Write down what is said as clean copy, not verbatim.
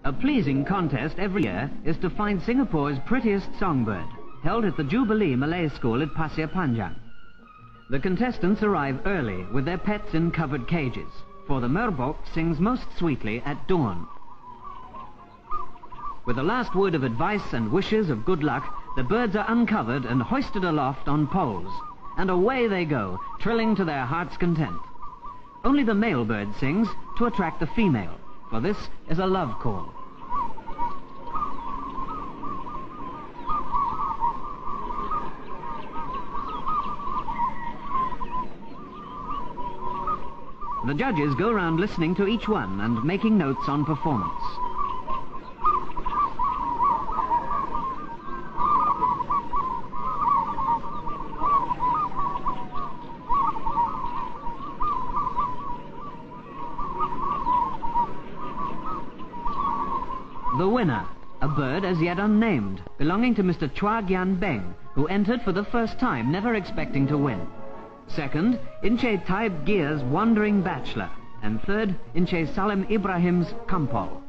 A pleasing contest every year is to find Singapore's prettiest songbird, held at the Jubilee Malay School at Pasir Panjang. The contestants arrive early with their pets in covered cages, for the merbok sings most sweetly at dawn. With the last word of advice and wishes of good luck, the birds are uncovered and hoisted aloft on poles, and away they go, trilling to their heart's content. Only the male bird sings to attract the female, for this is a love call. The judges go round listening to each one and making notes on performance. The winner, a bird as yet unnamed, belonging to Mr. Chua Gian Beng, who entered for the first time, never expecting to win. Second, Inche Taib Gear's Wandering Bachelor. And third, Inche Salim Ibrahim's Kampol.